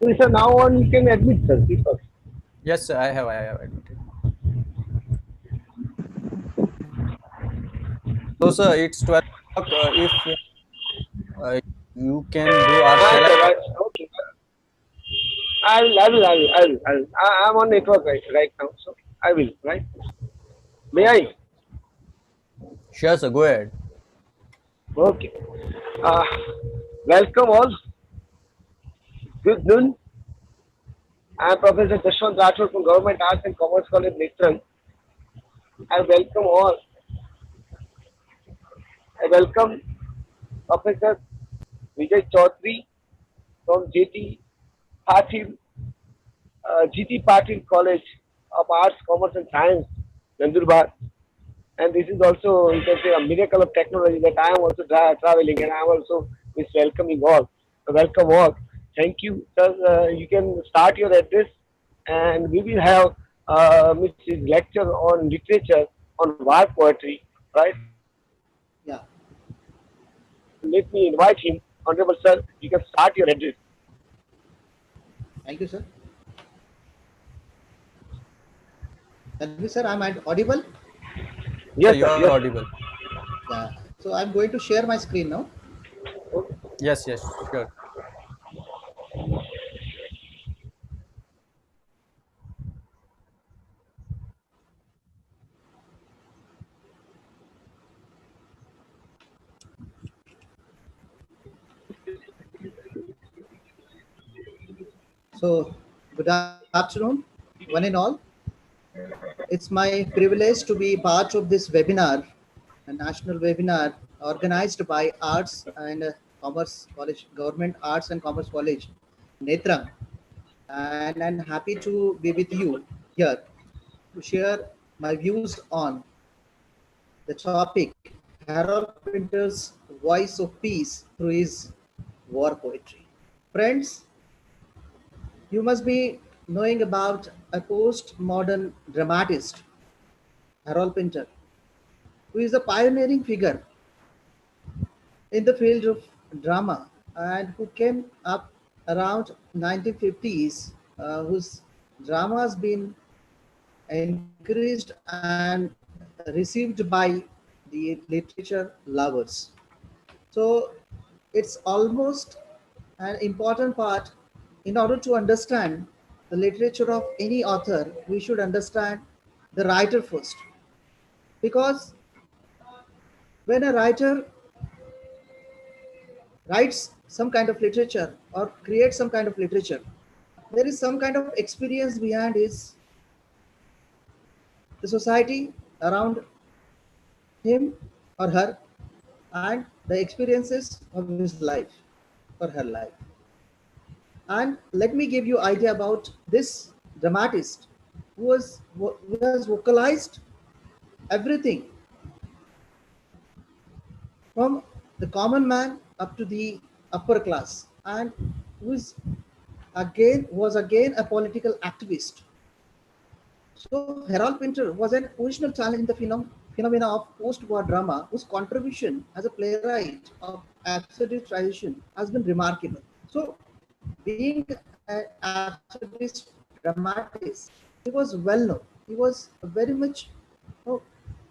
So, sir, now on you can admit, sir. Deepak. Yes, sir, I have admitted. So, sir, it's 12 o'clock. If you can do, or Right, shall I? sir, right. Okay. I'm on network right now, so I will, right? May Okay, I? okay. Sure, sir. Go ahead. Okay. Uh, Welcome all. Good noon. I'm Professor Jashwant Rathod from Government Arts and Commerce College, Netrang. I welcome all. I welcome Professor Vijay Chaudhari from Patil, GT Patil College of Arts, Commerce and Science, Nandurbar. And this is also, you can say, a miracle of technology that I am also traveling and I am also is welcoming all. So welcome all. Thank you, sir. You can start your address, and we will have Mrs. lecture on literature on war poetry, right? Yeah, Let me invite him, Honorable Sir. You can start your address. thank you, sir. Thank you, sir. I'm audible. Sir, Yes, you sir. are Yes. audible. Yeah. So I'm going to share my screen now. Yes, yes, sure. So good afternoon, one and all. It's my privilege to be part of this webinar, a national webinar organized by Arts and Commerce College, Government Arts and Commerce College, Netrang. And I'm happy to be with you here to share my views on the topic Harold Pinter's Voice of Peace through his war poetry. Friends, you must be knowing about a postmodern dramatist, Harold Pinter, who is a pioneering figure in the field of drama and who came up around 1950s, whose drama has been encouraged and received by the literature lovers. So it's almost an important part. In order to understand the literature of any author, we should understand the writer first. Because when a writer writes some kind of literature or creates some kind of literature, there is some kind of experience behind his the society around him or her and the experiences of his life or her life. And let me give you idea about this dramatist who has vocalized everything from the common man up to the upper class, and who is again was again a political activist. So Harold Pinter was an original challenge in the phenomena of post-war drama, whose contribution as a playwright of absurdist tradition has been remarkable. So, being an absurdist dramatist, he was well known. He was very much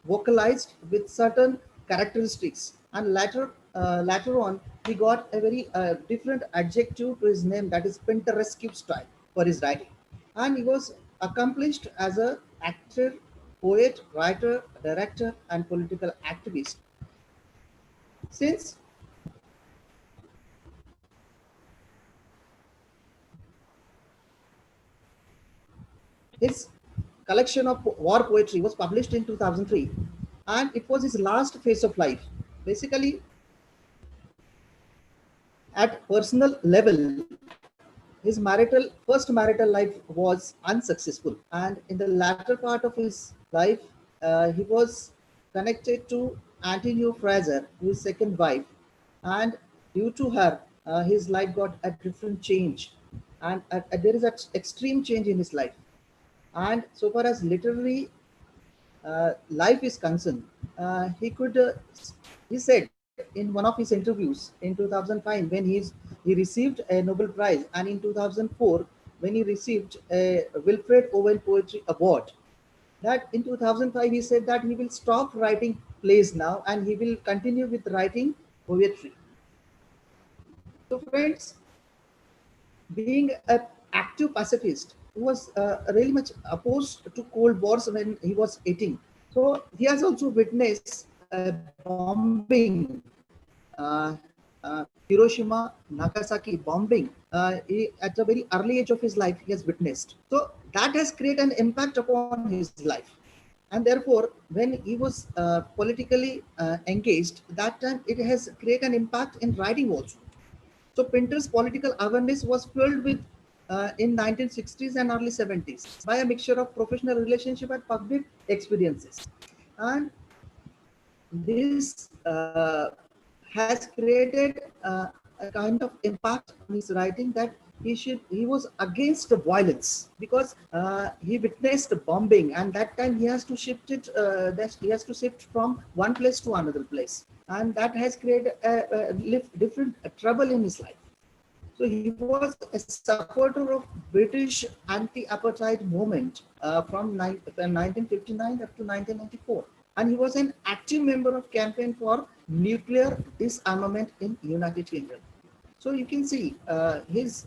vocalized with certain characteristics, and later on he got a very different adjective to his name, that is Pinteresque style for his writing, and he was accomplished as a actor, poet, writer, director, and political activist. Since his collection of war poetry was published in 2003, and it was his last phase of life. Basically, at personal level, his first marital life was unsuccessful, and in the latter part of his life, he was connected to Antonio Fraser, his second wife, and due to her, his life got a different change, and there is an extreme change in his life. And so far as literary life is concerned, he said in one of his interviews in 2005 when he's he received a Nobel Prize, and in 2004, when he received a Wilfred Owen Poetry Award, that in 2005 he said that he will stop writing plays now and he will continue with writing poetry. So friends, being an active pacifist who was really much opposed to Cold Wars when he was 18. So he has also witnessed bombing, uh, Hiroshima, Nagasaki bombing at a very early age of his life. He has witnessed. So that has created an impact upon his life. And therefore, when he was politically engaged, that time it has created an impact in writing also. So Pinter's political awareness was fueled with in 1960s and early 70s by a mixture of professional relationship and public experiences. And this has created a kind of impact on his writing, that he was against the violence because he witnessed the bombing, and that time he has to shift it that he has to shift from one place to another place, and that has created a different trouble in his life. So he was a supporter of British anti-apartheid movement from 1959 up to 1994. And he was an active member of campaign for nuclear disarmament in United Kingdom. So you can see his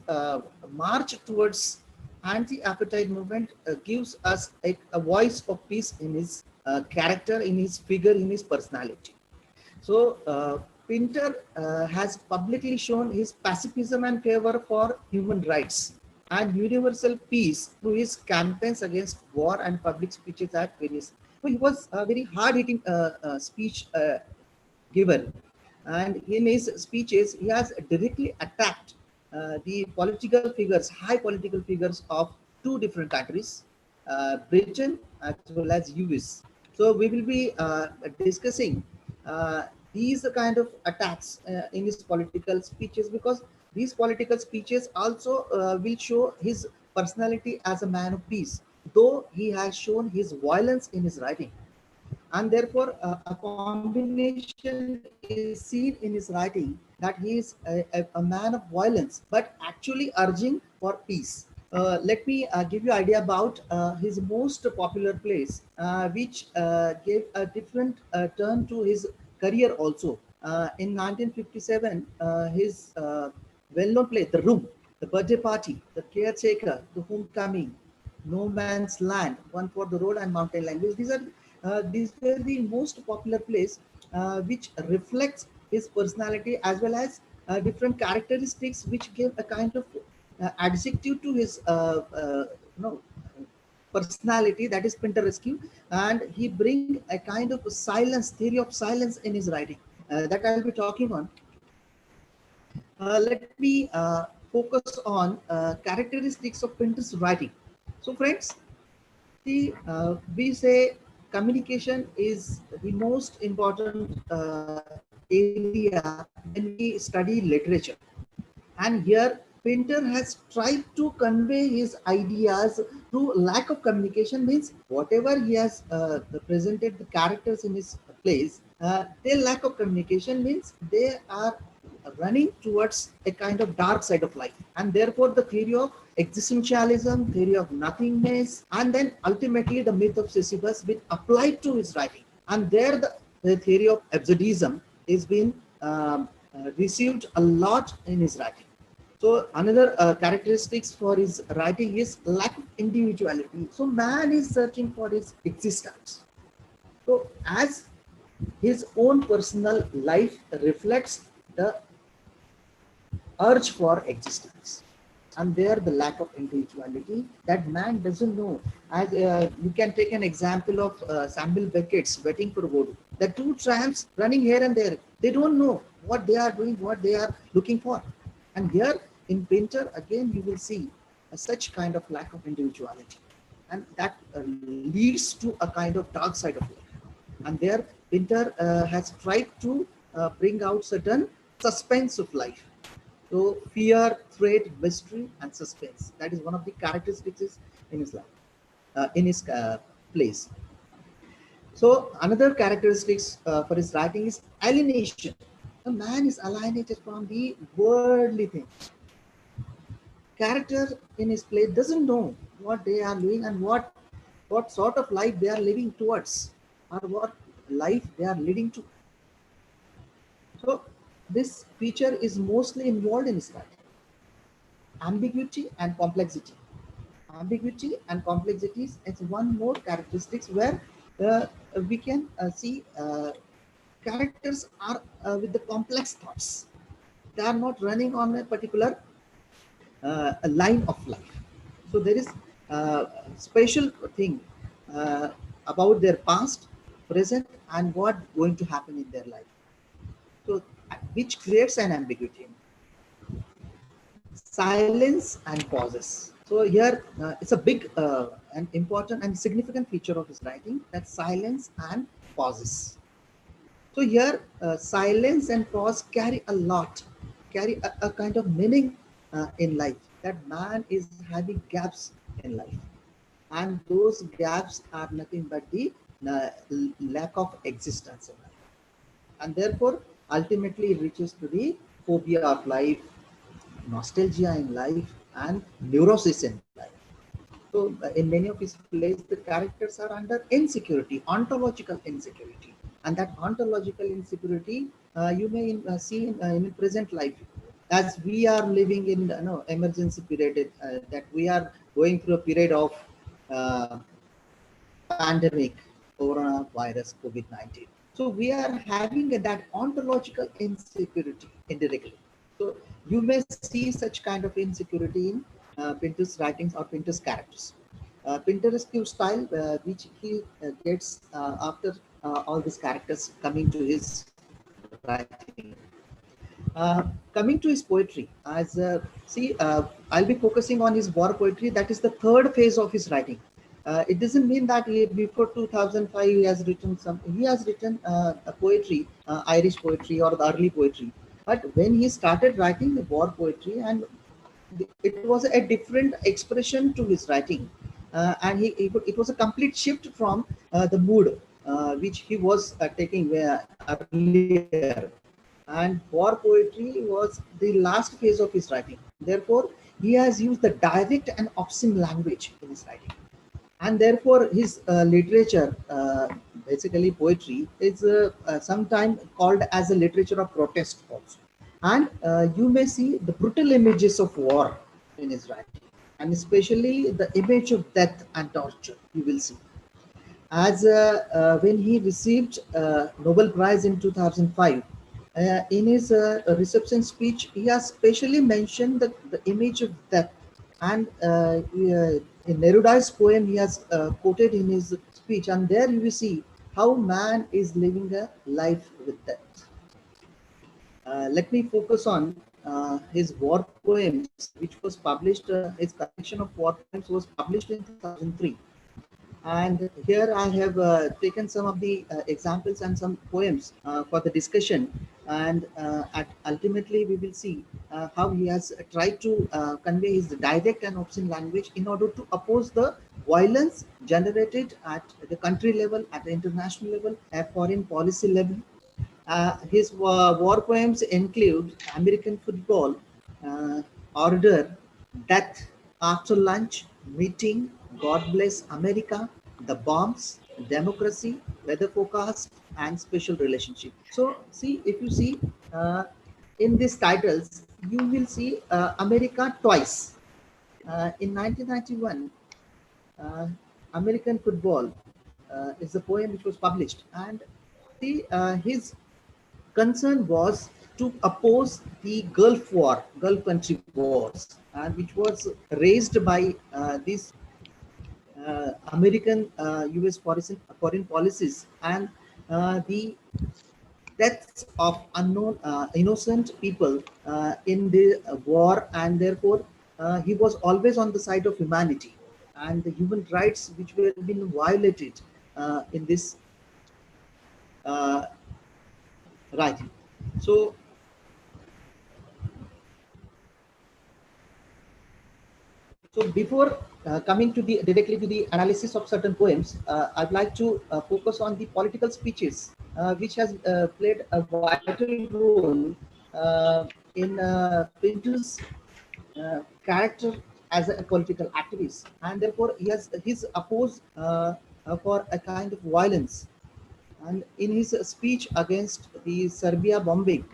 march towards anti-apartheid movement gives us a voice of peace in his character, in his figure, in his personality. So Pinter has publicly shown his pacifism and favor for human rights and universal peace through his campaigns against war and public speeches at various. So he was a very hard-hitting speech giver, and in his speeches he has directly attacked the political figures, high political figures of two different countries, Britain as well as US. So we will be discussing these kind of attacks in his political speeches, because these political speeches also will show his personality as a man of peace, though he has shown his violence in his writing. And therefore a combination is seen in his writing, that he is a man of violence but actually urging for peace. Let me give you idea about his most popular plays, which gave a different turn to his career also. In 1957, his well-known play, The Room, The Birthday Party, The Caretaker, The Homecoming, No Man's Land, One for the Road, and Mountain Language. These were the most popular plays, which reflects his personality as well as different characteristics, which gave a kind of adjective to his personality, that is Pinteresque, and he bring a kind of silence, theory of silence in his writing that I'll be talking on. Let me focus on characteristics of Pinter's writing. So friends, we say communication is the most important area when we study literature. And here Pinter has tried to convey his ideas through lack of communication. Means whatever he has presented the characters in his plays, their lack of communication means they are running towards a kind of dark side of life, and therefore the theory of existentialism, theory of nothingness, and then ultimately the myth of Sisyphus been applied to his writing, and there the theory of absurdism is been received a lot in his writing. So another characteristics for his writing is lack of individuality. So man is searching for his existence. So as his own personal life reflects the urge for existence, and there the lack of individuality, that man doesn't know. As you can take an example of Samuel Beckett's Waiting for Godot. The two tramps running here and there, they don't know what they are doing, what they are looking for. And here in Pinter, again, you will see such kind of lack of individuality, and that leads to a kind of dark side of life. And there Pinter has tried to bring out certain suspense of life. So fear, threat, mystery, and suspense. That is one of the characteristics in his life, in his plays. So another characteristics for his writing is alienation. The man is alienated from the worldly thing. Character in his play doesn't know what they are doing and what sort of life they are living towards, or what life they are leading to. So this feature is mostly involved in his writing. Ambiguity and complexity. Ambiguity and complexities is one more characteristics where we can see characters are with the complex thoughts. They are not running on a particular a line of life. So there is special thing uh, about their past, present, and what going to happen in their life. So which creates an ambiguity. Silence and pauses. So here it's a big and important and significant feature of his writing, that silence and pauses. So here silence and pause carry a lot, carry a kind of meaning in life, that man is having gaps in life, and those gaps are nothing but the lack of existence in life, and therefore ultimately it reaches to the phobia of life, nostalgia in life, and neurosis in life. So in many of his plays, the characters are under insecurity, ontological insecurity, and that ontological insecurity you may see in present life, as we are living in emergency period, that we are going through a period of uh, pandemic, coronavirus, COVID-19. So we are having that ontological insecurity indirectly. So you may see such kind of insecurity in Pinter's writings or Pinter's characters. Pinter's style, which he gets after all these characters coming to his writing. Coming to his poetry, as I'll be focusing on his war poetry. That is the third phase of his writing. It doesn't mean that before 2005 he has written some. He has written a poetry, Irish poetry or the early poetry. But when he started writing the war poetry, and it was a different expression to his writing, and it was a complete shift from the mood which he was taking earlier. And war poetry was the last phase of his writing. Therefore, he has used the direct and obscene language in his writing, and therefore his literature, basically poetry, is sometimes called as a literature of protest also. And you may see the brutal images of war in his writing, and especially the image of death and torture. You will see, as when he received Nobel Prize in 2005. In his reception speech, he has specially mentioned the image of death, and in Neruda's poem, he has quoted in his speech, and there you will see how man is living a life with death. Let me focus on his war poems, which was published. His collection of war poems was published in 2003. And here I have taken some of the examples and some poems for the discussion. And ultimately, we will see how he has tried to convey his direct and obscene language in order to oppose the violence generated at the country level, at the international level, at foreign policy level. His war poems include American Football, uh, Order, Death, After Lunch, Meeting, God Bless America, The Bombs, Democracy, Weather Forecast, and Special Relationship. So, see, if you see in these titles, you will see America twice. In 1991, uh, American Football is a poem which was published, and his concern was to oppose the Gulf War, Gulf country wars, and which was raised by these American US foreign policies, and the deaths of unknown innocent people in the war, and therefore he was always on the side of humanity and the human rights which were being violated in this uh, writing. So So before coming to the directly to the analysis of certain poems, I'd like to focus on the political speeches which has played a vital role in Pinter's character as a political activist, and therefore he's opposed for a kind of violence. And in his speech against the Serbia bombing,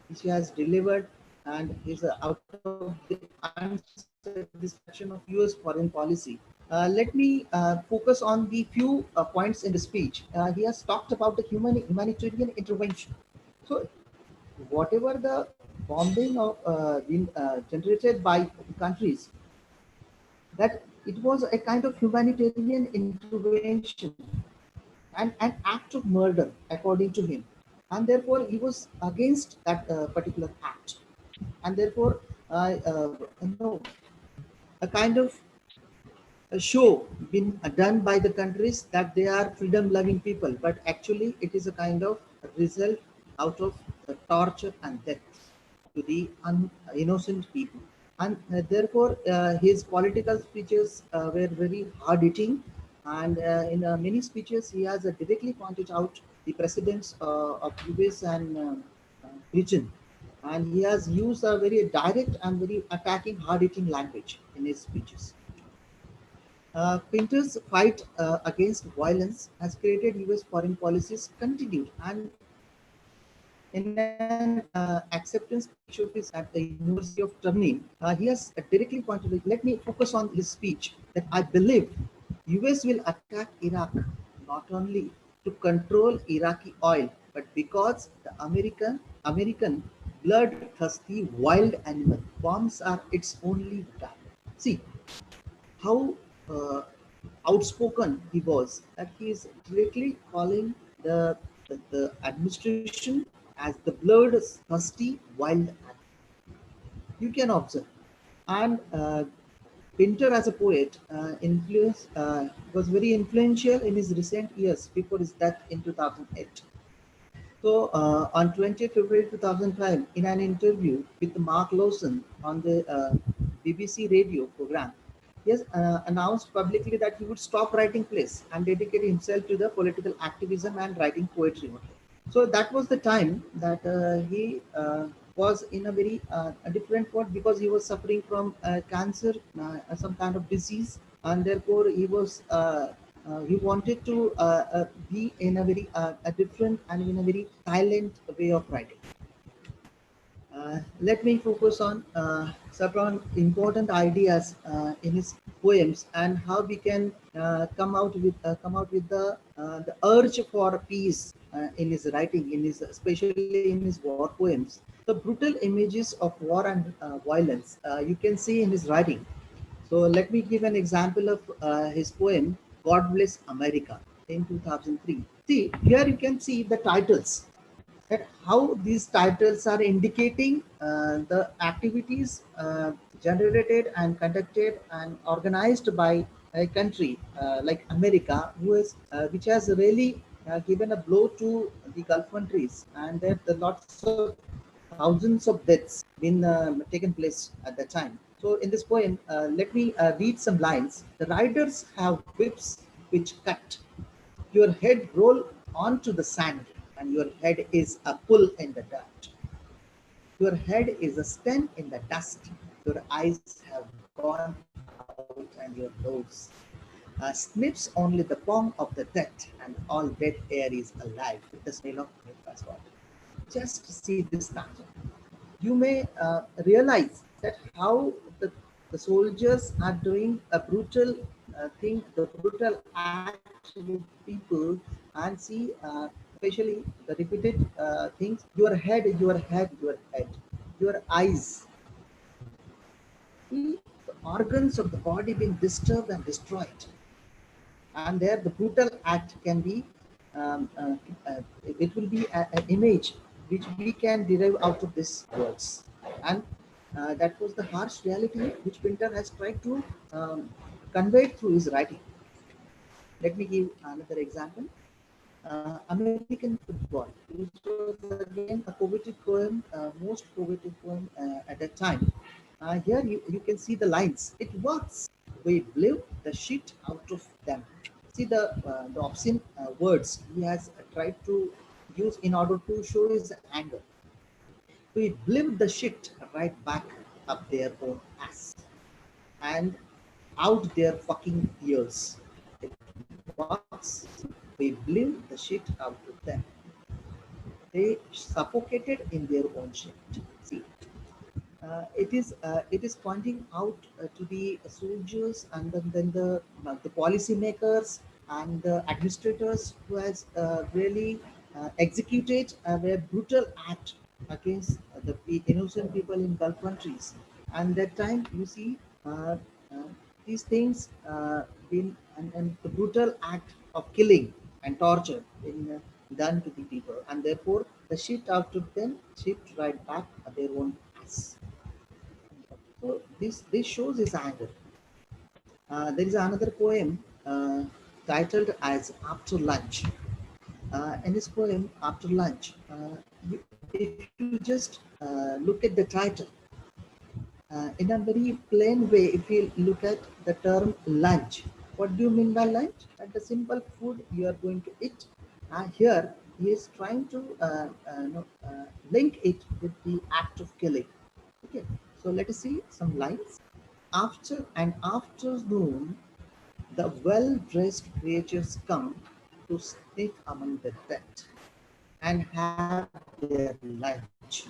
which he has delivered, and is out of the unsatisfaction of U.S. foreign policy. Let me focus on the few points in the speech. He has talked about the humanitarian intervention. So whatever the bombing of been generated by countries, that it was a kind of humanitarian intervention and an act of murder according to him, and therefore he was against that particular act. And therefore you know, a kind of a show been done by the countries that they are freedom loving people, but actually it is a kind of result out of torture and death to the innocent people. And therefore his political speeches were very hard hitting, and in many speeches he has directly pointed out the presidents of US and region, and he has used a very direct and very attacking hard hitting language in his speeches. Pinter's fight against violence has created US foreign policies continued, and in an acceptance speech of his at the University of Turin, he has directly pointed. Let me focus on his speech that I believe US will attack Iraq not only to control Iraqi oil, but because the American bloodthirsty wild animal bombs are its only weapon. See how uh, outspoken he was, that he is directly calling the administration as the bloodthirsty wild animal. You can observe. And Pinter, as a poet, was very influential in his recent years before his death in 2008. So, on 20th February 2005, in an interview with Mark Lawson on the BBC radio program, he has announced publicly that he would stop writing plays and dedicate himself to the political activism and writing poetry only. So that was the time that he was in a very a different mode, because he was suffering from cancer, some kind of disease, and therefore he wanted to be in a very a different and in a very silent way of writing. Let me focus on certain important ideas in his poems, and how we can come out with the urge for peace in his writing, in his especially in his war poems. The brutal images of war and violence you can see in his writing. So let me give an example of his poem "God Bless America" in 2003. See, here you can see the titles, that how these titles are indicating the activities generated and conducted and organized by a country like America, which has really given a blow to the Gulf countries, and that the lots of thousands of deaths been taken place at that time. So in this poem, let me read some lines. The riders have whips which cut, your head roll onto the sand, and your head is a pull in the dirt. Your head is a stain in the dust. Your eyes have gone out, and your nose sniffs only the palm of the dead, and all dead air is alive with the smell of milk as well. Just see this stanza. You may realize that how the soldiers are doing a brutal thing, the brutal act with people, and see especially the repeated things. Your eyes, see the organs of the body being disturbed and destroyed, and there the brutal act can be um, uh, it will be an image which we can derive out of these words. And that was the harsh reality which Pinter has tried to convey through his writing. Let me give another example. American Football, which was again a poetic poem, most poetic poem at that time. Here you can see the lines. It works. We blew the shit out of them. See the obscene words he has tried to use in order to show his anger. We blew the shit right back up their own ass and out their fucking ears. It works. We blew the shit out of them. They suffocated in their own shit. See, it is pointing out to the soldiers and then the policymakers and the administrators who has really executed a very brutal act against the innocent people in Gulf countries. And that time you see uh, these things been and the brutal act of killing and torture been done to the people, and therefore the shit out of them shipped right back at their own ass. So this shows his anger. There is another poem titled as After Lunch. In his poem After Lunch, if you just look at the title, in a very plain way, if you look at the term lunch, what do you mean by lunch? At the simple food you are going to eat. Here he is trying to link it with the act of killing. Okay, so let us see some lines. After an afternoon, the well-dressed creatures come to sneak among the dead and have their lunch.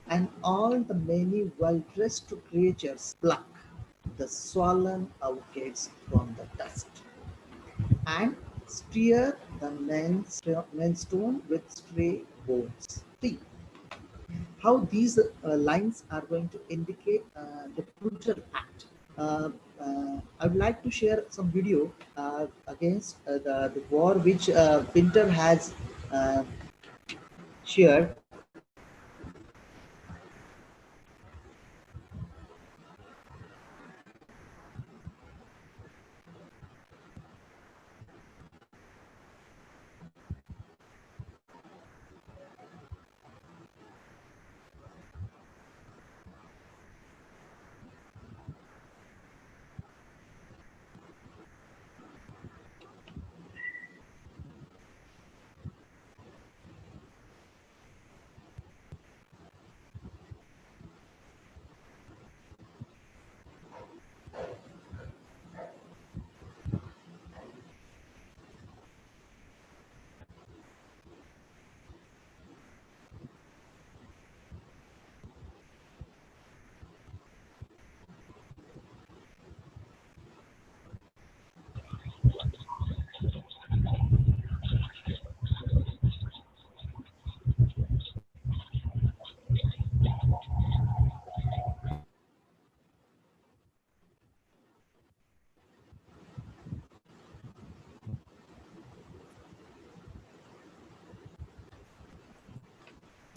And all the many well-dressed creatures pluck the swollen orchids from the dust and spear the men's stone with stray bones. See how these lines are going to indicate the brutal act. I would like to share some video against the war which Pinter has shared.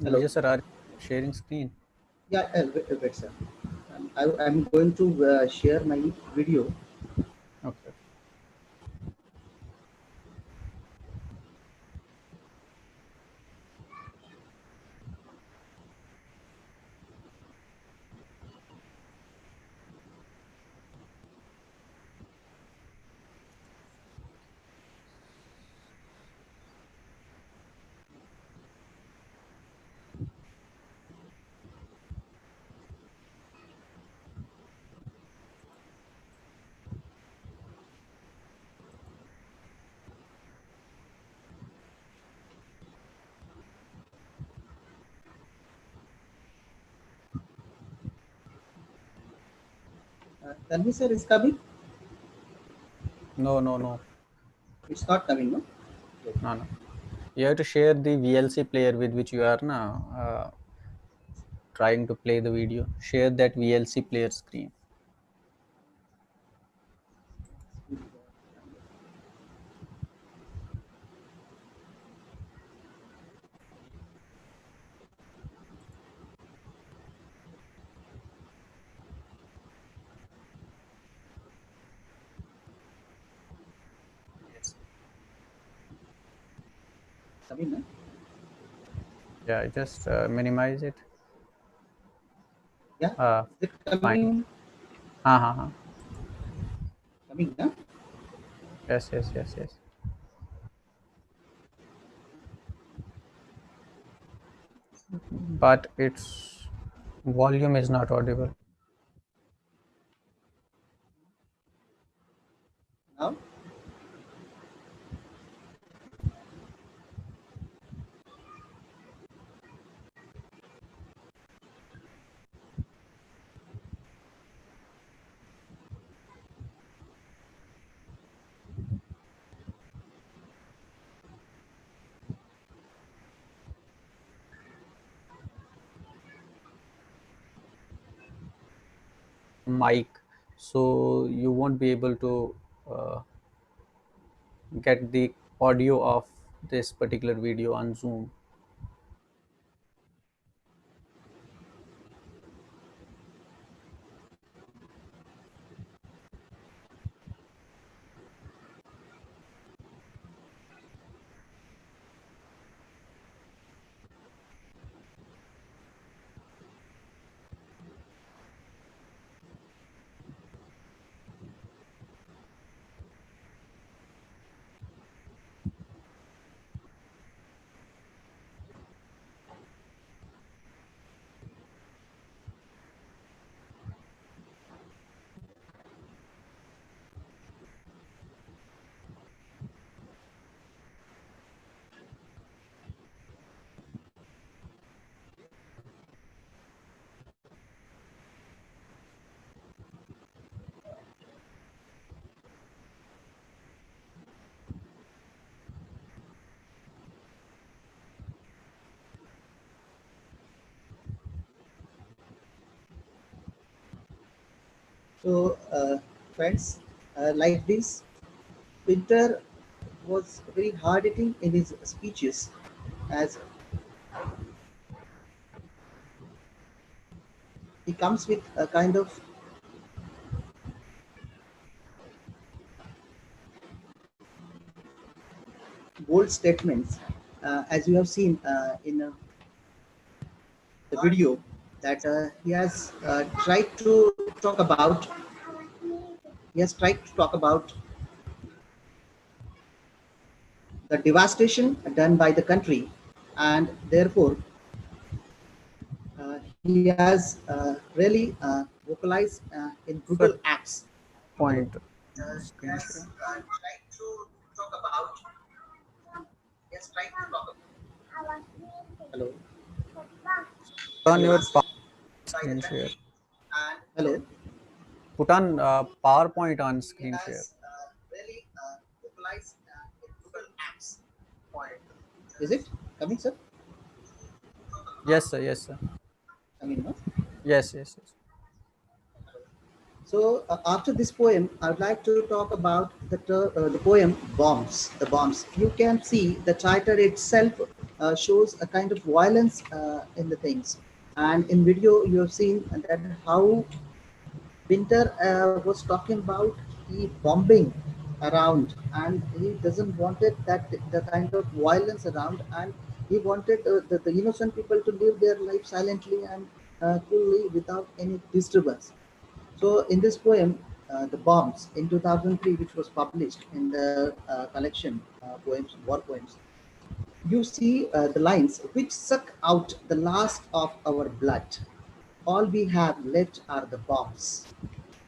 Hello. Vijay sir, are you sharing screen? Yeah, wait, sir. I'm going to share my video. Okay. Tanvi sir is coming. No, no, no, It's not coming, no? no, no. You have to share the VLC player with which you are now trying to play the video. Share that VLC player screen. Yes. Coming, no? Yeah, just minimize it. Yeah. Uh, Is it coming? Fine. हाँ हाँ हाँ. Coming, no? Yeah, yeah, yeah. Just minimize it. Yeah. Is it coming? Fine. Coming, no? Yes, yes, yes, yes. But its volume is not audible. Now, Mic, so you won't be able to uh, get the audio of this particular video on Zoom. so friends, like this, Pinter was very hard hitting in his speeches, as he comes with a kind of bold statements, as you have seen in the video, that he has tried to talk about. He has tried to talk about the devastation done by the country, and therefore he has really vocalized in So brutal acts. point He screen has share. tried to talk about. He has tried to talk about. Hello. Put on your Devastation by the screen share. country, and hello. Put on PowerPoint on He screen share. has really vocalized in brutal acts. Is it coming, sir? Yes, sir. Yes, sir. Coming, no? Yes, yes, yes. So after this poem, I would like to talk about the poem "Bombs." The bombs. You can see the title itself shows a kind of violence in the things, and in video you have seen that how Pinter was talking about he bombing around, and he doesn't wanted that the kind of violence around, and he wanted the innocent people to live their life silently and coolly without any disturbance. So in this poem, The Bombs, in 2003, which was published in the collection poems, war poems, you see the lines which suck out the last of our blood. All we have left are the bombs,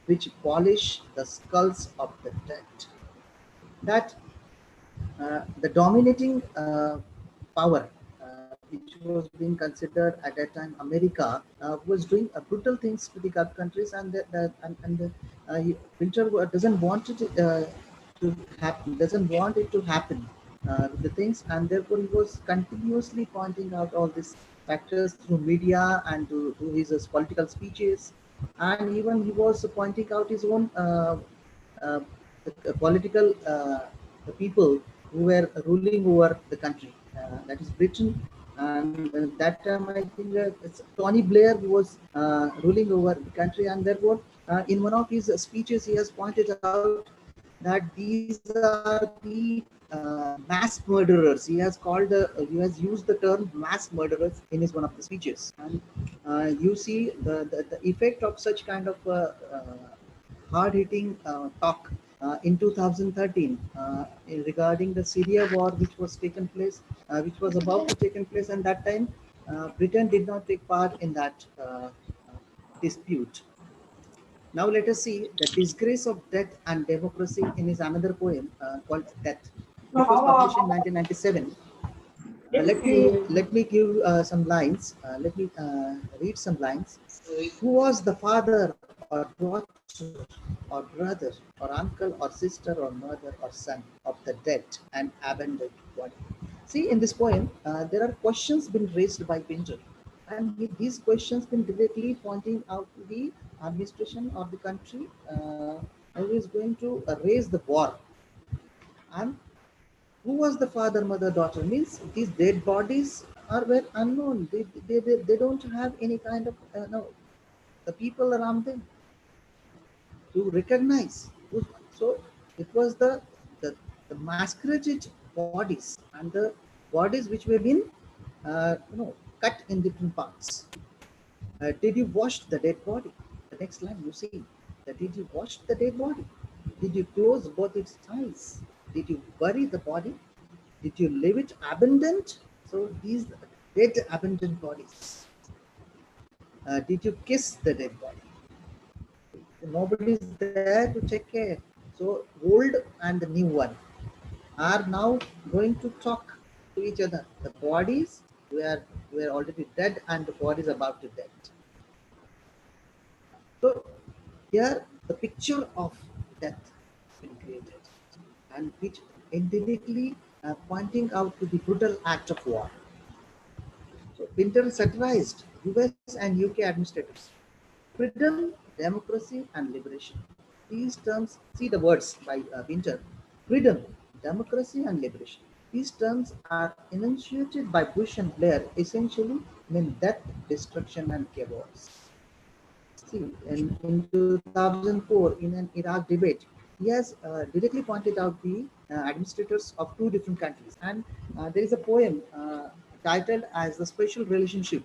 which polish the skulls of the dead. That the dominating power, which was being considered at that time America, was doing brutal things to the Gulf countries, and Pinter doesn't want it to happen, doesn't want it to happen with the things, and therefore he was continuously pointing out all these factors through media and to his political speeches, and even he was pointing out his own uh, political the people who were ruling over the country, that is Britain. And that time, I think it's Tony Blair who was ruling over the country, and therefore, in one of his speeches, he has pointed out that these are the mass murderers. He has called he has used the term mass murderers in his one of the speeches, and you see the effect of such kind of hard hitting talk in 2013 regarding the Syria war, which was taken place, which was about to taken place, and that time Britain did not take part in that dispute. Now let us see the disgrace of death and democracy in his another poem called Death, which was published in 1997. Let me give some lines. Let me read some lines. Who was the father or daughter or brother or uncle or sister or mother or son of the dead and abandoned body? See, in this poem, there are questions been raised by Pinter, and these questions been directly pointing out to the administration or the country who is going to raise the war. And who was the father, mother, daughter? Means these dead bodies are well unknown. They don't have any kind of no, the people around them to recognize. So it was the masqueraded bodies and the bodies which were been cut in different parts. Did you wash the dead body? The next line you see that did you wash the dead body? Did you close both its eyes? Did you bury the body? Did you leave it abandoned? So these dead abandoned bodies. Did you kiss the dead body? Nobody is there to take care. So old and the new one are now going to talk to each other. The bodies were already dead and the bodies about to dead. So here the picture of death has been created, and which indirectly pointing out to the brutal act of war. So Pinter satirized US and UK administrators. Freedom, democracy, and liberation. These terms, see the words by Pinter. Freedom, democracy, and liberation. These terms are enunciated by Bush and Blair, essentially mean death, destruction, and chaos. See, in 2004, in an Iraq debate, he has directly pointed out the administrators of two different countries. And there is a poem titled as The Special Relationship.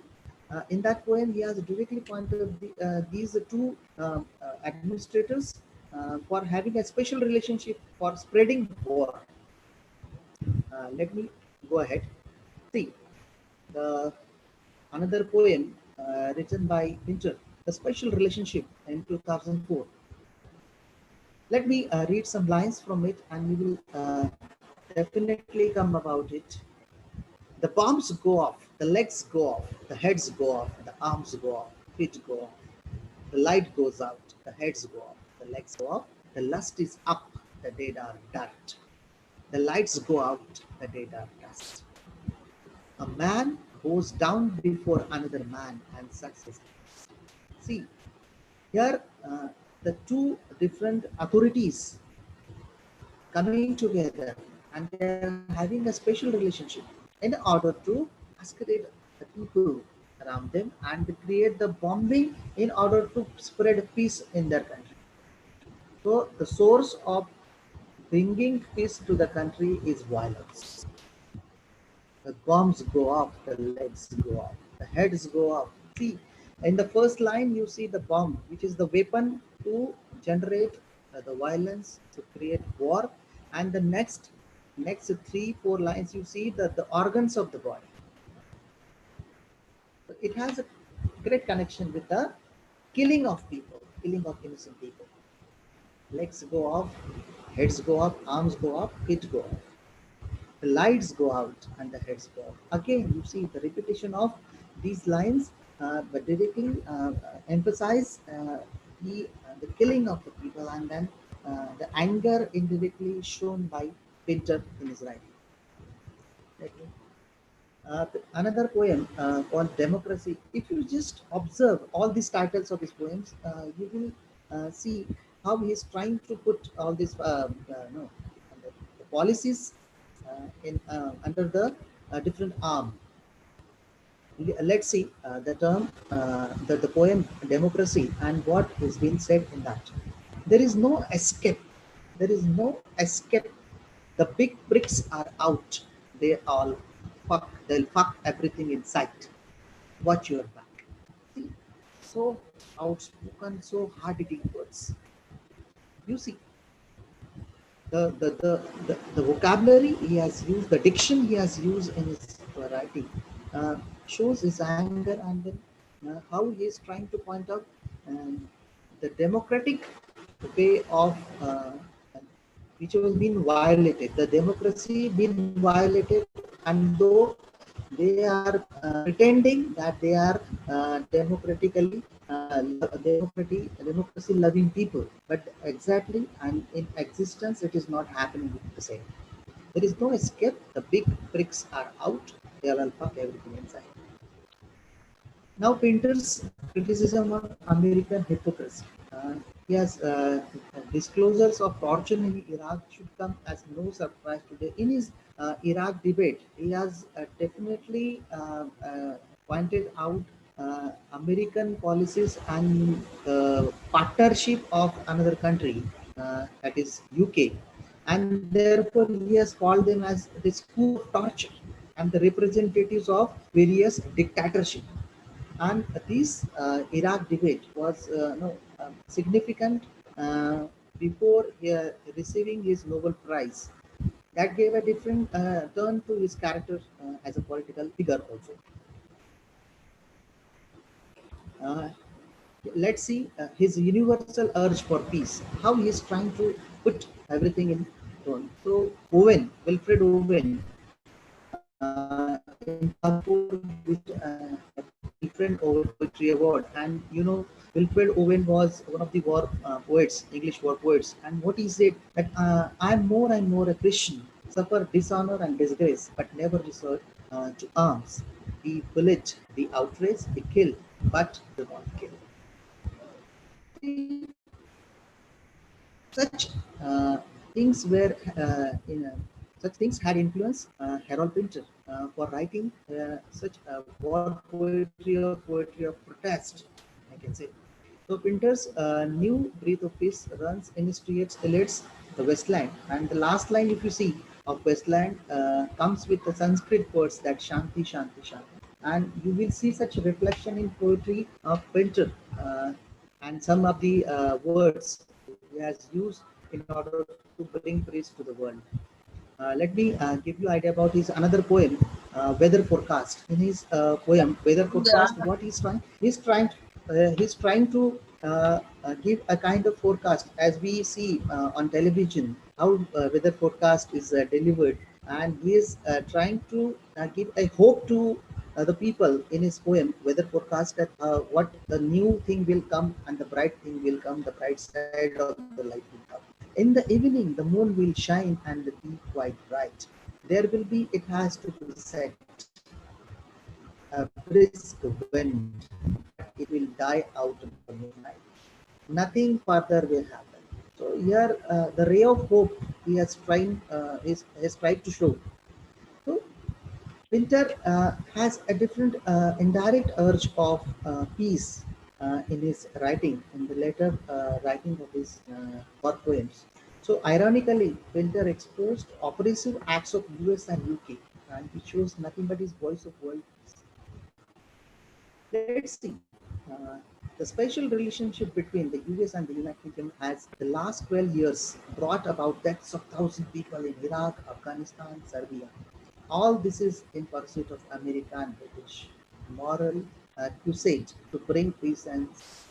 In that poem, he has directly pointed these two administrators for having a special relationship for spreading war. Let me go ahead. See, the another poem written by Pinter, The Special Relationship in 2004. Let me read some lines from it and we will definitely come about it. The bombs go off, the legs go off, the heads go off, the arms go off, feet go off, the light goes out, the heads go off, the legs go off, the lust is up, the dead are dirt. The lights go out, the dead are dust. A man goes down before another man and success. See, here the two different authorities coming together and they are having a special relationship in order to masquerade the people around them and create the bombing in order to spread peace in their country. So the source of bringing peace to the country is violence. The bombs go off, the legs go off, the heads go off. See, in the first line, you see the bomb, which is the weapon to generate the violence, to create war. And the next 3-4 lines, you see the organs of the body. So it has a great connection with the killing of people, killing of innocent people. Legs go off, heads go off, arms go off, feet go off. The lights go out and the heads go off. Again, you see the repetition of these lines, but directly emphasize the killing of the people and then the anger indirectly shown by Pinter in his writing. Okay. Another poem called Democracy. If you just observe all these titles of his poems, you will see how he is trying to put all these no, the policies in under the different arm. Let's see the term, the poem Democracy and what is being said in that. There is no escape. There is no escape. The big bricks are out. They all fuck. They'll fuck everything in sight. Watch your back. See, so outspoken, so hard-hitting words. You see, the vocabulary he has used, the diction he has used in his writing, shows his anger, and then how he is trying to point out the democratic way of which was being violated, the democracy being violated, and though they are pretending that they are democracy loving people, but exactly and in existence it is not happening the same. There is no escape. The big bricks are out. They will fuck everything inside. Now, Pinter's criticism on American hypocrisy. He has disclosures of torture in Iraq should come as no surprise today. In his Iraq debate, he has definitely pointed out American policies and partnership of another country, that is UK, and therefore he has called them as the school of torture and the representatives of various dictatorship. And this Iraq debate was significant before receiving his Nobel Prize. That gave a different turn to his character as a political figure also. Uh, let's see his universal urge for peace, how he is trying to put everything in tone. So Wilfred Owen, in 2004, which Wilfred Owen Poetry Award, and you know Wilfred Owen was one of the war poets, English war poets, and what he said that I'm more and more a Christian, suffer dishonor and disgrace, but never resort to arms. We pillage, we outrage, we kill, but do not kill. See, such things were such things had influenced Harold Pinter for writing such war poetry or poetry of protest, I can say. So Pinter's new breath of peace runs in his streets, elites, the Westland, and the last line, if you see, of Westland comes with the Sanskrit words that Shanti, Shanti, Shanti, and you will see such reflection in poetry of Pinter, and some of the words he has used in order to bring peace to the world. Let me give you idea about his another poem, Weather Forecast. In his poem, Weather Forecast, what he's trying to give a kind of forecast, as we see on television, how weather forecast is delivered, and he is trying to give a hope to the people in his poem, Weather Forecast, that what the new thing will come and the bright thing will come, the bright side of the light will come. In the evening, the moon will shine and be quite bright. There will be, it has to be said, a brisk wind, but it will die out in the moonlight. Nothing further will happen. So here, the ray of hope he has tried to show. So Pinter has a different indirect urge of peace in his writing, in the later writing of his war poems. So ironically, Pinter exposed oppressive acts of US and UK, and he shows nothing but his voice of world peace. Let's see. Uh, the special relationship between the US and the United Kingdom has the last 12 years brought about deaths of thousands of people in Iraq, Afghanistan, Serbia. All this is in pursuit of American and British moral crusade to bring peace and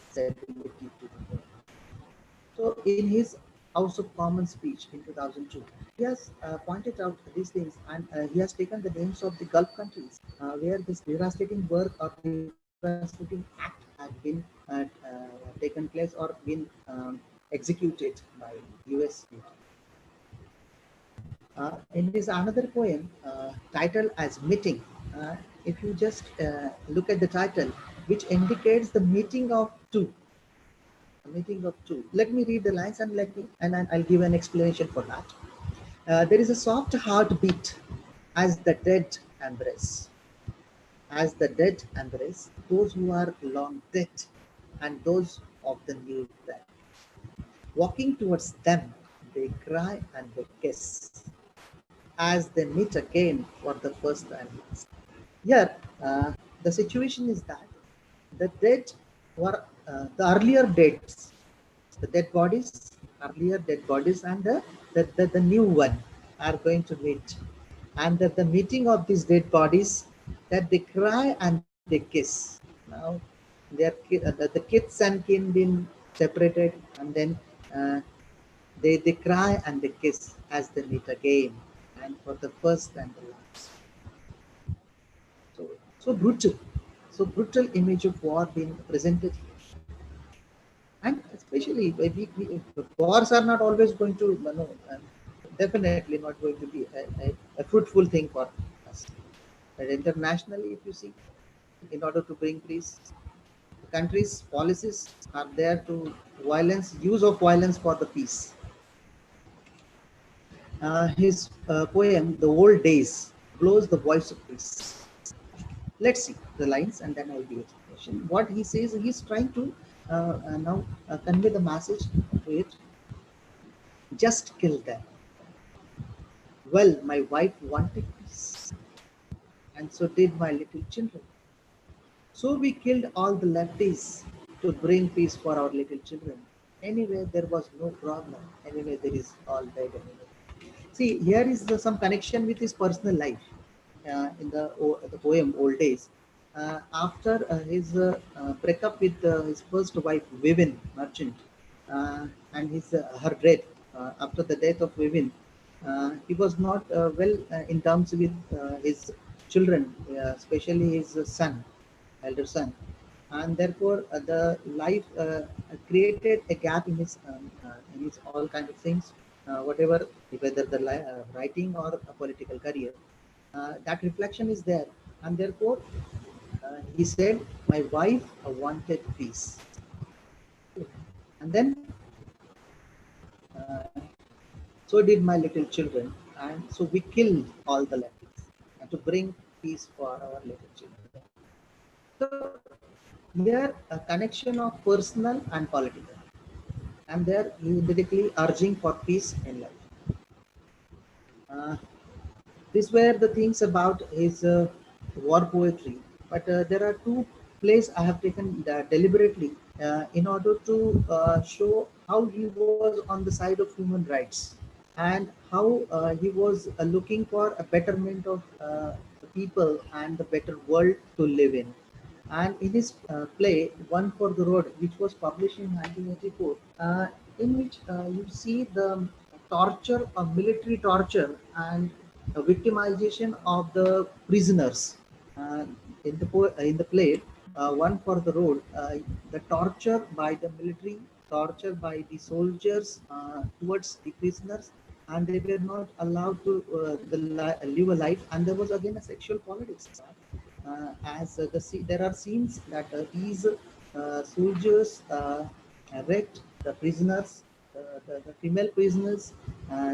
stability to the world. So, in his House of Commons speech in 2002, he has pointed out these things, and he has taken the names of the Gulf countries where this devastating work or devastating act had been taken place or been executed by US. In his another poem, titled as Meeting, if you just look at the title, which indicates the meeting of two, a meeting of two. Let me read the lines and I'll give an explanation for that. There is a soft heartbeat as the dead embrace. As the dead embrace those who are long dead and those of the new dead. Walking towards them, they cry and they kiss as they meet again for the first time. Here, the situation is that the dead were the earlier deads, the dead bodies earlier dead bodies and the new one are going to meet. And that the meeting of these dead bodies, that they cry and they kiss. Now, the kids and kin been separated, and then they cry and they kiss as they meet again, and for the first and the last. So, so brutal image of war being presented here. And especially wars are not always going to, definitely not going to be a fruitful thing for us. But internationally, if you see, in order to bring peace, the countries' policies are there to use of violence for the peace. His poem, The Old Days, blows the voice of peace. Let's see the lines and then I'll give explanation. What he says, he's trying to now convey the message to it. Just kill them. Well, my wife wanted peace, and so did my little children. So we killed all the lefties to bring peace for our little children. Anyway, there was no problem. Anyway, there is all dead anyway. See, here is some connection with his personal life in the poem Old Days. After his breakup with his first wife, Vivian Merchant, and her death, after the death of Vivian, he was not well in terms with his children, especially his son, elder son, and therefore the life created a gap in his all kind of things, whatever, whether the writing or a political career. That reflection is there, and therefore he said, "My wife wanted peace," and then uh, so did my little children, and so we killed all the lefties and to bring peace for our little children. So here a connection of personal and political, and there he indirectly urging for peace in life. Uh, these were the things about his war poetry, but there are two plays I have taken deliberately in order to show how he was on the side of human rights, and how he was looking for a betterment of the people and the better world to live in. And in his play One for the Road, which was published in 1984, in which you see the torture, military torture, and victimization of the prisoners. Uh, in the play One for the Road, the torture by the military, torture by the soldiers towards the prisoners, and they were not allowed to live a life, and there was again a sexual politics. As there are scenes that these soldiers raped the prisoners, the female prisoners,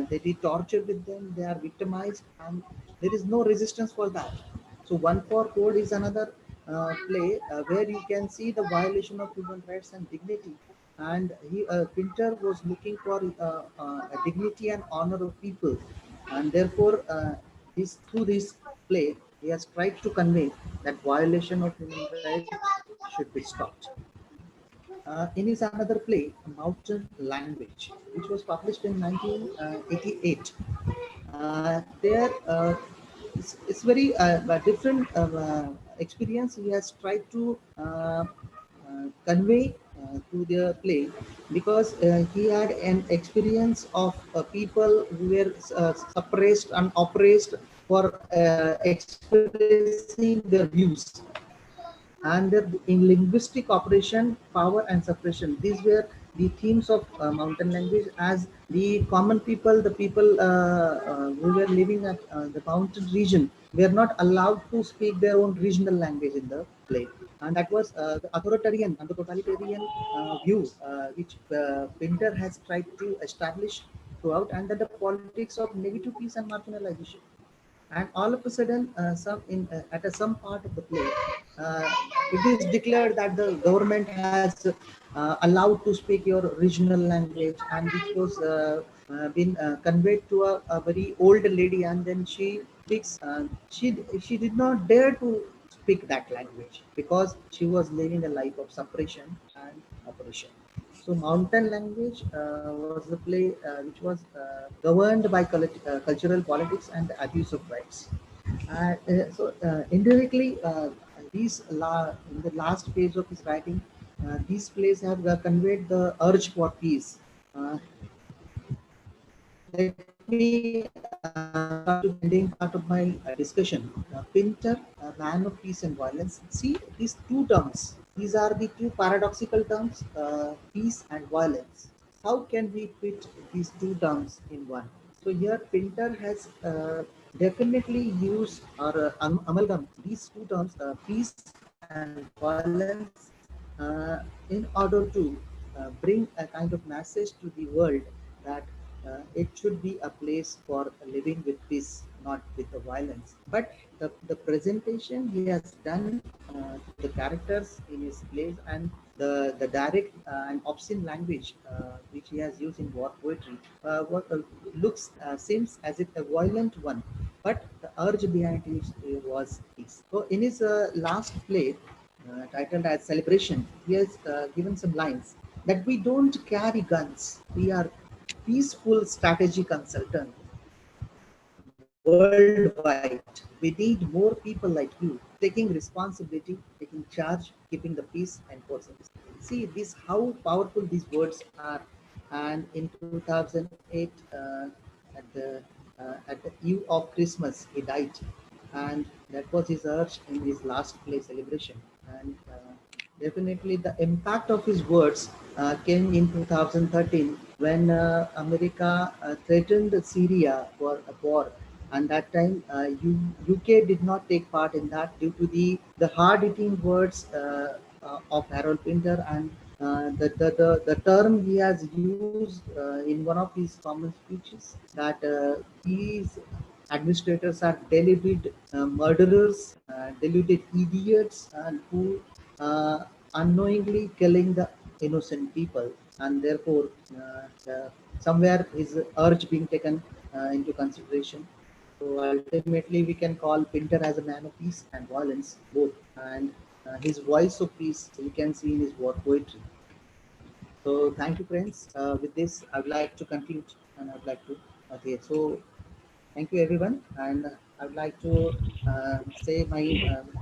they did torture with them, they are victimized, and there is no resistance for that. So One for Code is another play where you can see the violation of human rights and dignity. And Pinter was looking for dignity and honor of people, and therefore through this play he has tried to convey that violation of human rights should be stopped. In his another play, Mountain Language, which was published in 1988, there it's very different experience he has tried to convey to the play, because he had an experience of people who were suppressed and oppressed for expressing their views, and in linguistic operation, power and suppression. These were the themes of mountain language, as the common people, the people who were living at the mountain region, were not allowed to speak their own regional language in the play. And that was the authoritarian and the totalitarian view which Pinter has tried to establish throughout, and that the politics of negative peace and marginalization. And all of a sudden at some part of the play it is declared that the government has allowed to speak your regional language, and which was been conveyed to a very old lady, and then she speaks she did not dare to speak that language because she was living a life of suppression and oppression. So Mountain Language was the play which was governed by cultural politics and abuse of rights. Indirectly, in the last page of his writing, these plays have conveyed the urge for peace. Let me come to the ending part of my discussion. Pinter, a man of peace and violence. See, these two terms, these are the two paradoxical terms, peace and violence. How can we fit these two terms in one? So here Pinter has definitely used or amalgam these two terms, peace and violence, in order to bring a kind of message to the world that it should be a place for living with peace, not with the violence. But the presentation he has done to the characters in his plays and the direct and obscene language which he has used in war poetry looks seems as if a violent one, but the urge behind it was peace. So in his last play, titled as Celebration, he has given some lines that we don't carry guns, we are peaceful strategy consultant worldwide. We need more people like you taking responsibility, taking charge, keeping the peace, and enforcing this. See this how powerful these words are. And in 2008, at the eve of Christmas, he died, and that was his urge in his last play Celebration. And definitely, the impact of his words came in 2013 when America threatened Syria for a war. And that time, UK did not take part in that due to the hard-hitting words of Harold Pinter and the term he has used in one of his common speeches that these administrators are deliberate murderers, deluded idiots, and who unknowingly killing the innocent people. And therefore, somewhere his urge being taken into consideration. So ultimately, we can call Pinter as a man of peace and violence both, and his voice of peace we can see in his war poetry. So thank you, friends. With this, I would like to conclude, and I'd like to okay. So thank you, everyone, and I would like to say my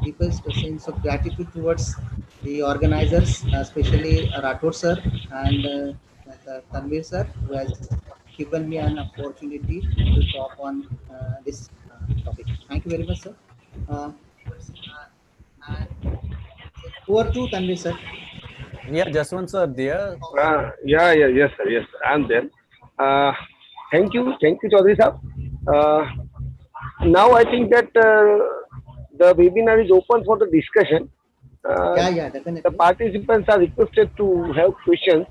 deepest sense of gratitude towards the organizers, especially Rathod sir and Tanvir sir, who has given me an opportunity to talk on this topic. Thank you very much, sir. Uh, and over to Tanvir sir. Yeah, Jaswant sir there. Yes, sir, yes, sir. I'm there. Uh, thank you, Chaudhary sir. Uh, Now I think that the webinar is open for the discussion. Uh, Yeah, the definitely. participants are requested to have questions,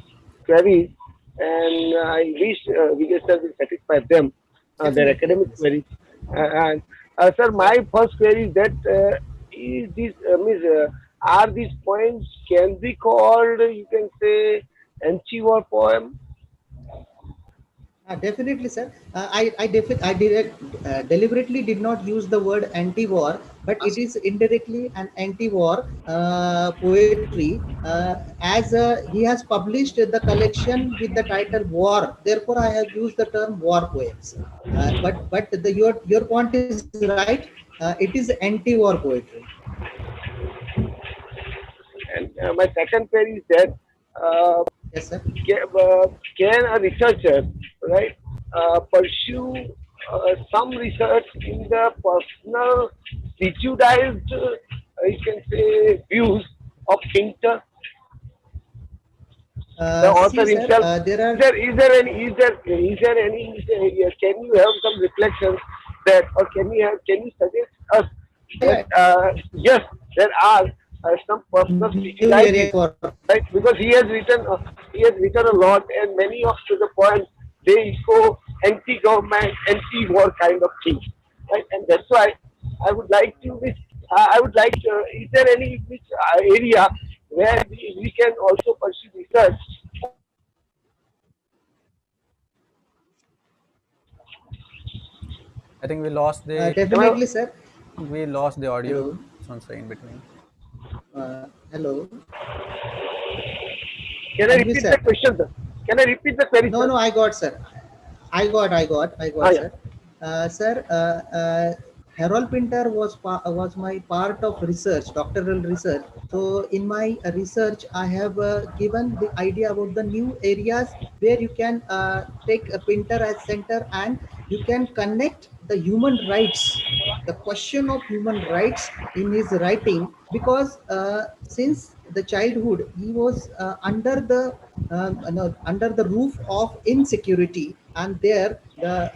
queries, and I wish Vijay sir will satisfy them, their Definitely, academic yes. queries. And sir, my first query is that is this are these poems can be called, you can say, anti-war poem? Definitely, sir. Deliberately did not use the word anti-war, but it is indirectly an anti-war poetry. He has published the collection with the title "War." Therefore, I have used the term "war poems." Your point is right. It is anti-war poetry. And my second query is that. Yes, sir. Can a researcher, right, pursue some research in the personal prejudiced, you can say, views of Pinter, the See, author sir. himself? There are Is there any can you have some reflections that, or can you suggest us that yeah, yes, there are some personal new area prejudices, for. right? Because he has written a lot, and many of the poems they echo anti-government, anti-war kind of things, right? And that's why I would like to which I would like. Is there any which area where we can also pursue research? I think we lost the Am I, Definitely, sir. audio, Hello. Jaswant sir, in between. Hello. Can I Tanvi repeat the sir. question, sir? Can I repeat the query, No, sir? no, I got, sir. I Ah, got, yeah. sir. Sir, Harold Pinter was my part of research, doctoral research. So in my research, I have given the idea about the new areas where you can take a Pinter as center, and you can connect the human rights, the question of human rights in his writing, because since the childhood he was under the roof of insecurity, and there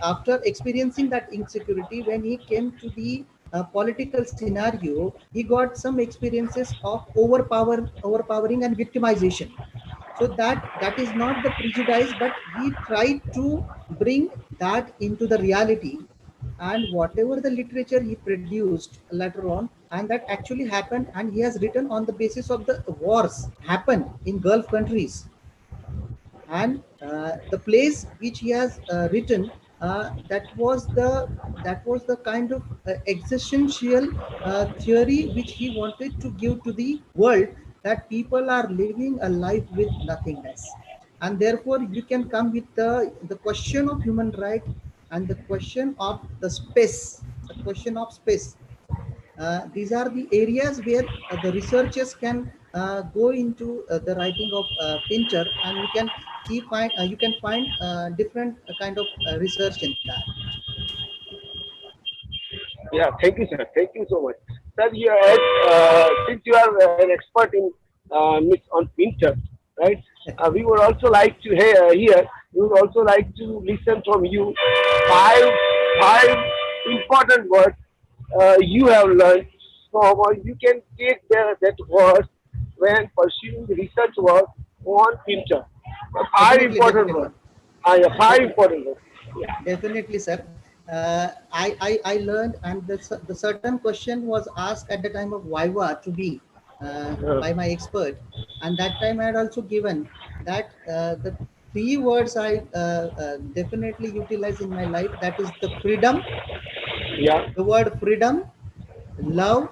after experiencing that insecurity, when he came to the political scenario, he got some experiences of overpowering and victimization. So that is not the prejudice, but he tried to bring that into the reality, and whatever the literature he produced later on, and that actually happened, and he has written on the basis of the wars happened in Gulf countries. And the place which he has written, that was the kind of existential theory which he wanted to give to the world, that people are living a life with nothingness, and therefore you can come with the question of human right, and the question of the space. These are the areas where the researchers can go into the writing of Pinter, and you can find different kind of research in that. Yeah, thank you, sir. Thank you so much. Sir, since you are an expert in on Pinter, right? We would also like to hear. We would also like to listen from you five five important words you have learned from, or you can take that word when pursuing research work on Pinter. Five Definitely, important definitely, words. Yeah, five definitely. important words. Definitely, sir. I learned, and the certain question was asked at the time of Viva to me Yeah. by my expert, and that time I had also given that the three words I definitely utilize in my life. That is the freedom, Yeah. the word love,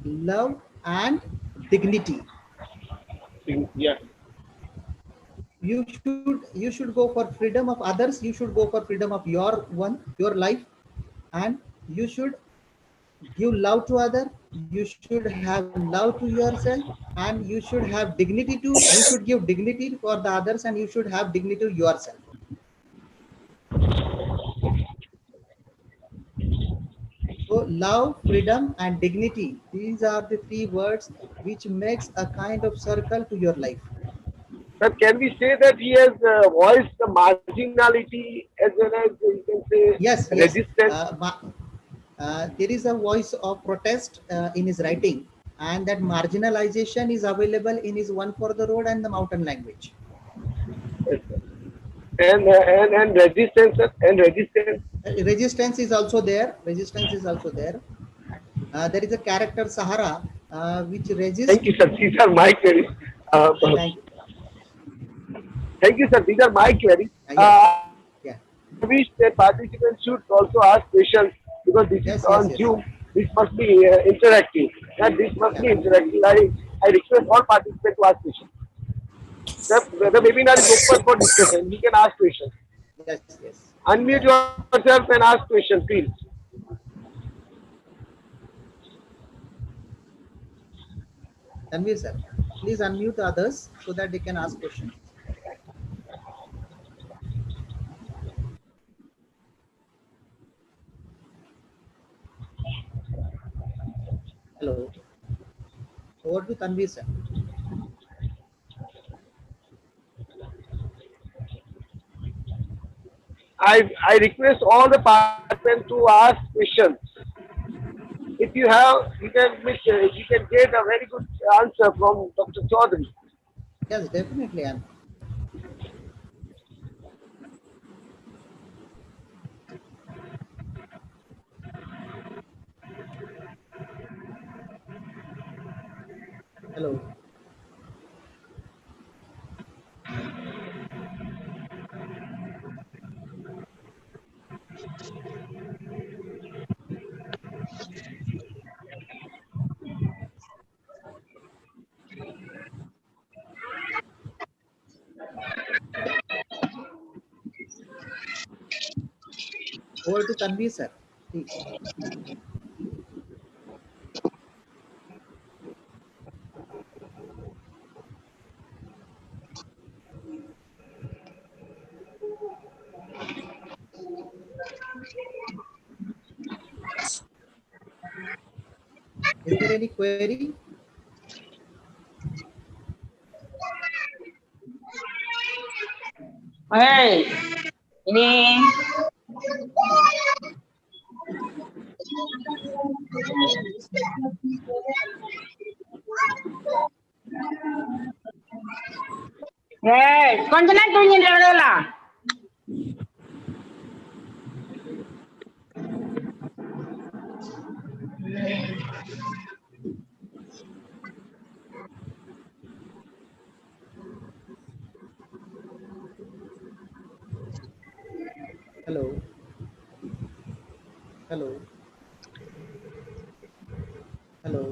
love, and dignity. Yeah. You should go for freedom of others. You should go for freedom of your life, and you should give love to other. You should have love to yourself, and you should have dignity to. You should give dignity for the others, and you should have dignity to yourself. So love, freedom, and dignity. These are the three words which makes a kind of circle to your life. But can we say that he has voiced the marginality as well as you can say Yes, yes. resistance? There is a voice of protest in his writing, and that marginalization is available in his One for the Road and the Mountain Language. And resistance and resistance. Resistance is also there. Resistance is also there. There is a character Sahara which Thank resists. you, sir. These are my queries. Thank you. Thank you, sir. These are my queries. Yes. I wish that Yeah. participants should also ask questions because this is on Zoom. Yes. Yes. This Yes. must be interactive. Yeah, this must be Yeah. interactive. I request all participants to ask questions. The webinar is open for discussion. You can ask questions. Yes. Yes. Unmute yourself and ask questions, please. Tanvir sir, please unmute others so that they can ask questions. Hello. Over to Tanvir sir. I request all the participants to ask questions. If you have, you can get a very good answer from Dr. Chaudhary. Yes, definitely. I'm. Hello. Over to Tanvi, sir. Please. Is there any query? Hey, ini కొంచెం తూങ്ങിಲ್ಲ. Hello. Hello. Hello.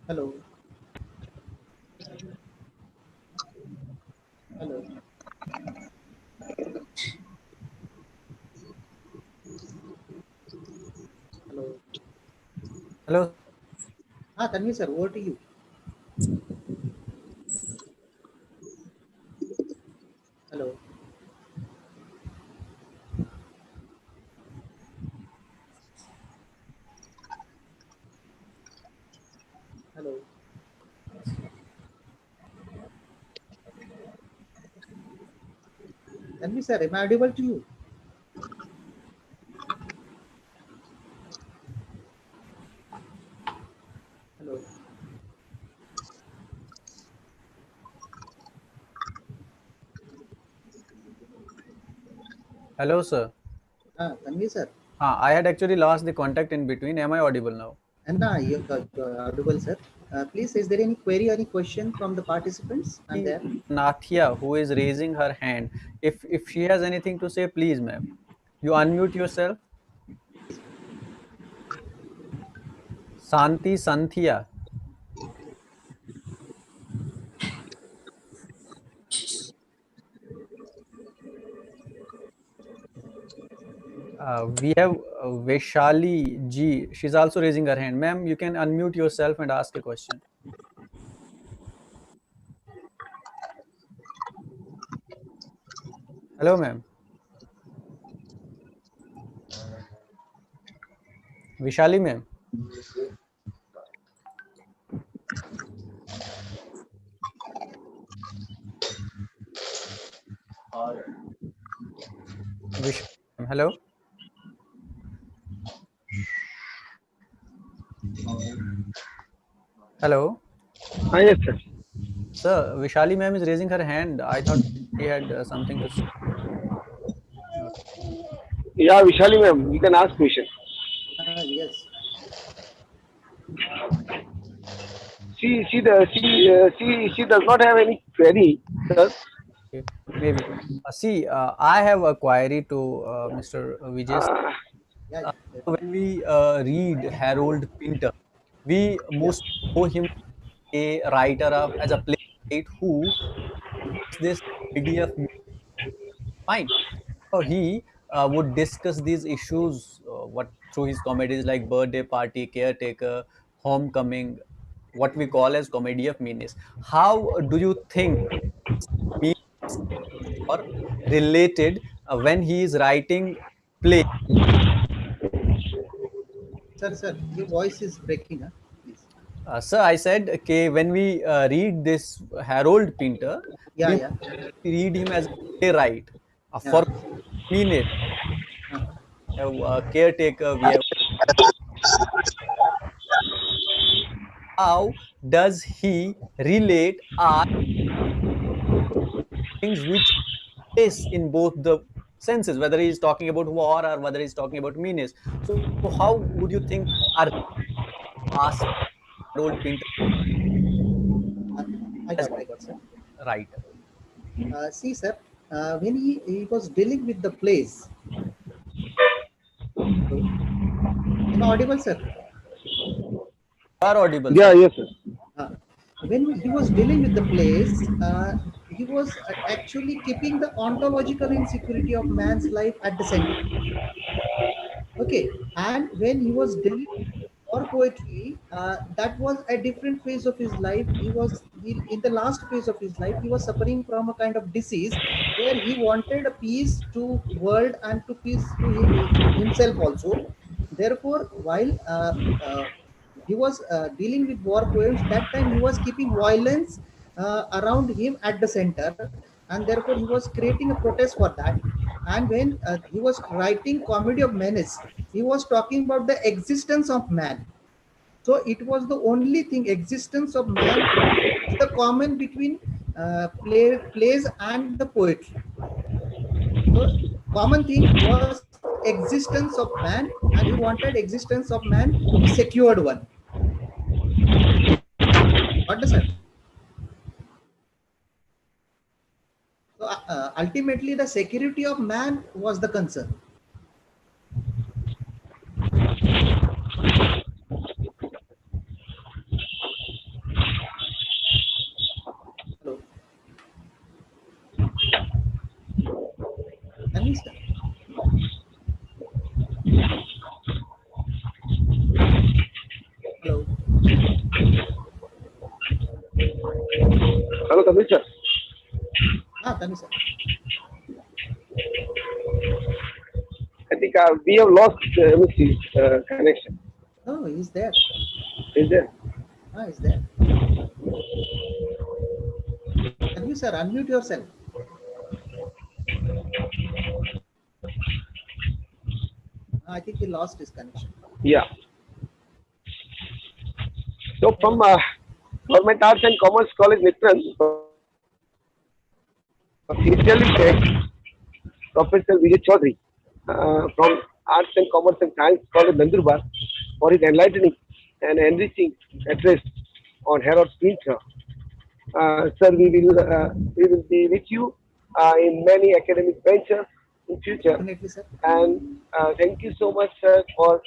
Hello. Hello. Hello. Hello. Tanvi sir, over to you. Hello. Hello. Tanvi sir, am I audible to you? Hello. Hello, sir. Tanvi sir. I had actually lost the contact in between. Am I audible now? And you're audible, sir. Please, is there any query or any question from the participants? I'm there. Nathia, who is raising her hand. If she has anything to say, please, ma'am. You unmute yourself. Santi Santhia. We have Vaishali G. She's also raising her hand. Ma'am, you can unmute yourself and ask a question. Hello, ma'am. Vishali, ma'am. Hello. Hello. Yes, sir. Sir, Vishali ma'am is raising her hand. I thought she had something to say. Yeah, Vishali ma'am, you can ask question. Yes. She does not have any query, sir. Okay. Maybe. See, I have a query to Mr. Vijay. Yeah. When we read Harold Pinter, we most know him a writer of as a playwright who this idea of fine. So he would discuss these issues what through his comedies like Birthday Party, Caretaker, Homecoming, what we call as comedy of meanness. How do you think meanness or related when he is writing play? Sir, your voice is breaking. Please. Sir, I said, okay, when we read this Harold Pinter, Yeah, we yeah. read him as a playwright. Yeah. For meanness, Uh, we have Caretaker, we have. How does he relate our things which is in both the senses, whether he is talking about war or whether he is talking about meanness? So, how would you think our ask Harold Pinter I got, sir. writer? See, sir, when he was dealing with the plays, so, am I audible, sir? You are audible, Yeah, sir. yes, sir. Uh, when he was dealing with the plays, he was actually keeping the ontological insecurity of man's life at the center. Okay, and when he was dealing or poetry, that was a different phase of his life. In the last phase of his life, he was suffering from a kind of disease where he wanted a peace to world and to peace to himself also. Therefore, while he was dealing with war poems, that time he was keeping violence around him at the center, and therefore he was creating a protest for that. And when he was writing Comedy of Menace, he was talking about the existence of man. So it was the only thing, existence of man is the common between plays and the poetry. So common thing was existence of man, and he wanted existence of man to be secured one. What does it? So ultimately, the security of man was the concern. Hello, can we start? Hello. Hello, Tanvi sir. Tell me, sir. I think we have lost MSC's connection. No, he's there. Is there? He's there. Can you, sir, unmute yourself? I think he lost his connection. Yeah. So from Government Arts and Commerce College, Nitran, sincerely thank Professor Vijay Chaudhari from Arts and Commerce and Science College, Nandurbar, for his enlightening and enriching address on Harold Pinter. Sir, we will be with you in many academic ventures in future. Definitely, sir. And thank you so much, sir, for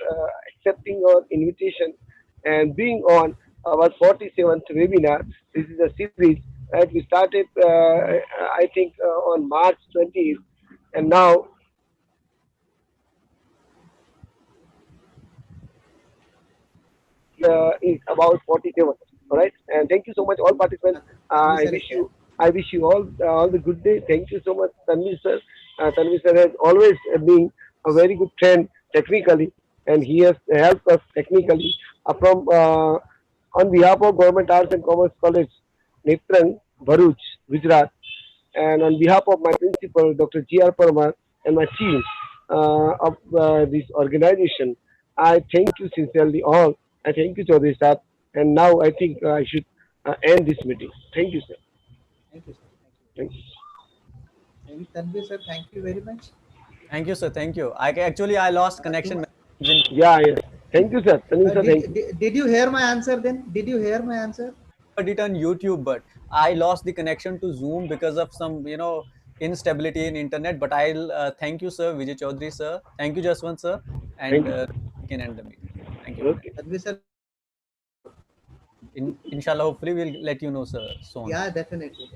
accepting our invitation and being on our 47th webinar. This is a series that we started, I think, on March 20th, and now is about 47. All right, and thank you so much, all participants. Tanvi sir is there. I wish you all the good day. Thank you so much, Tanvi sir. Tanvi sir has always been a very good friend technically, and he has helped us technically from on behalf of Government Arts and Commerce College, Netrang, Bharuch, Gujarat, and on behalf of my principal, Dr. G.R. Parmar, and my team of this organization, I thank you sincerely all. I thank you, Chaudhary Sahab. And now I think I should end this meeting. Thank you, sir. Thank you, sir. Thank you. Maybe Tanvi sir, thank you very much. Thank you, sir. Thank you. I lost connection. Yeah, yeah. Thank you, sir. Thank you, sir. Thank you. Did you hear my answer then? Did you hear my answer? Heard it on YouTube, but I lost the connection to Zoom because of some, instability in internet. But I'll thank you, sir, Vijay Chaudhary, sir. Thank you, Jaswant, sir, and Thank you. we can end the meeting. Thank you. Okay. Tanvi sir, Inshallah, hopefully, we'll let you know, sir, soon. yeah, definitely.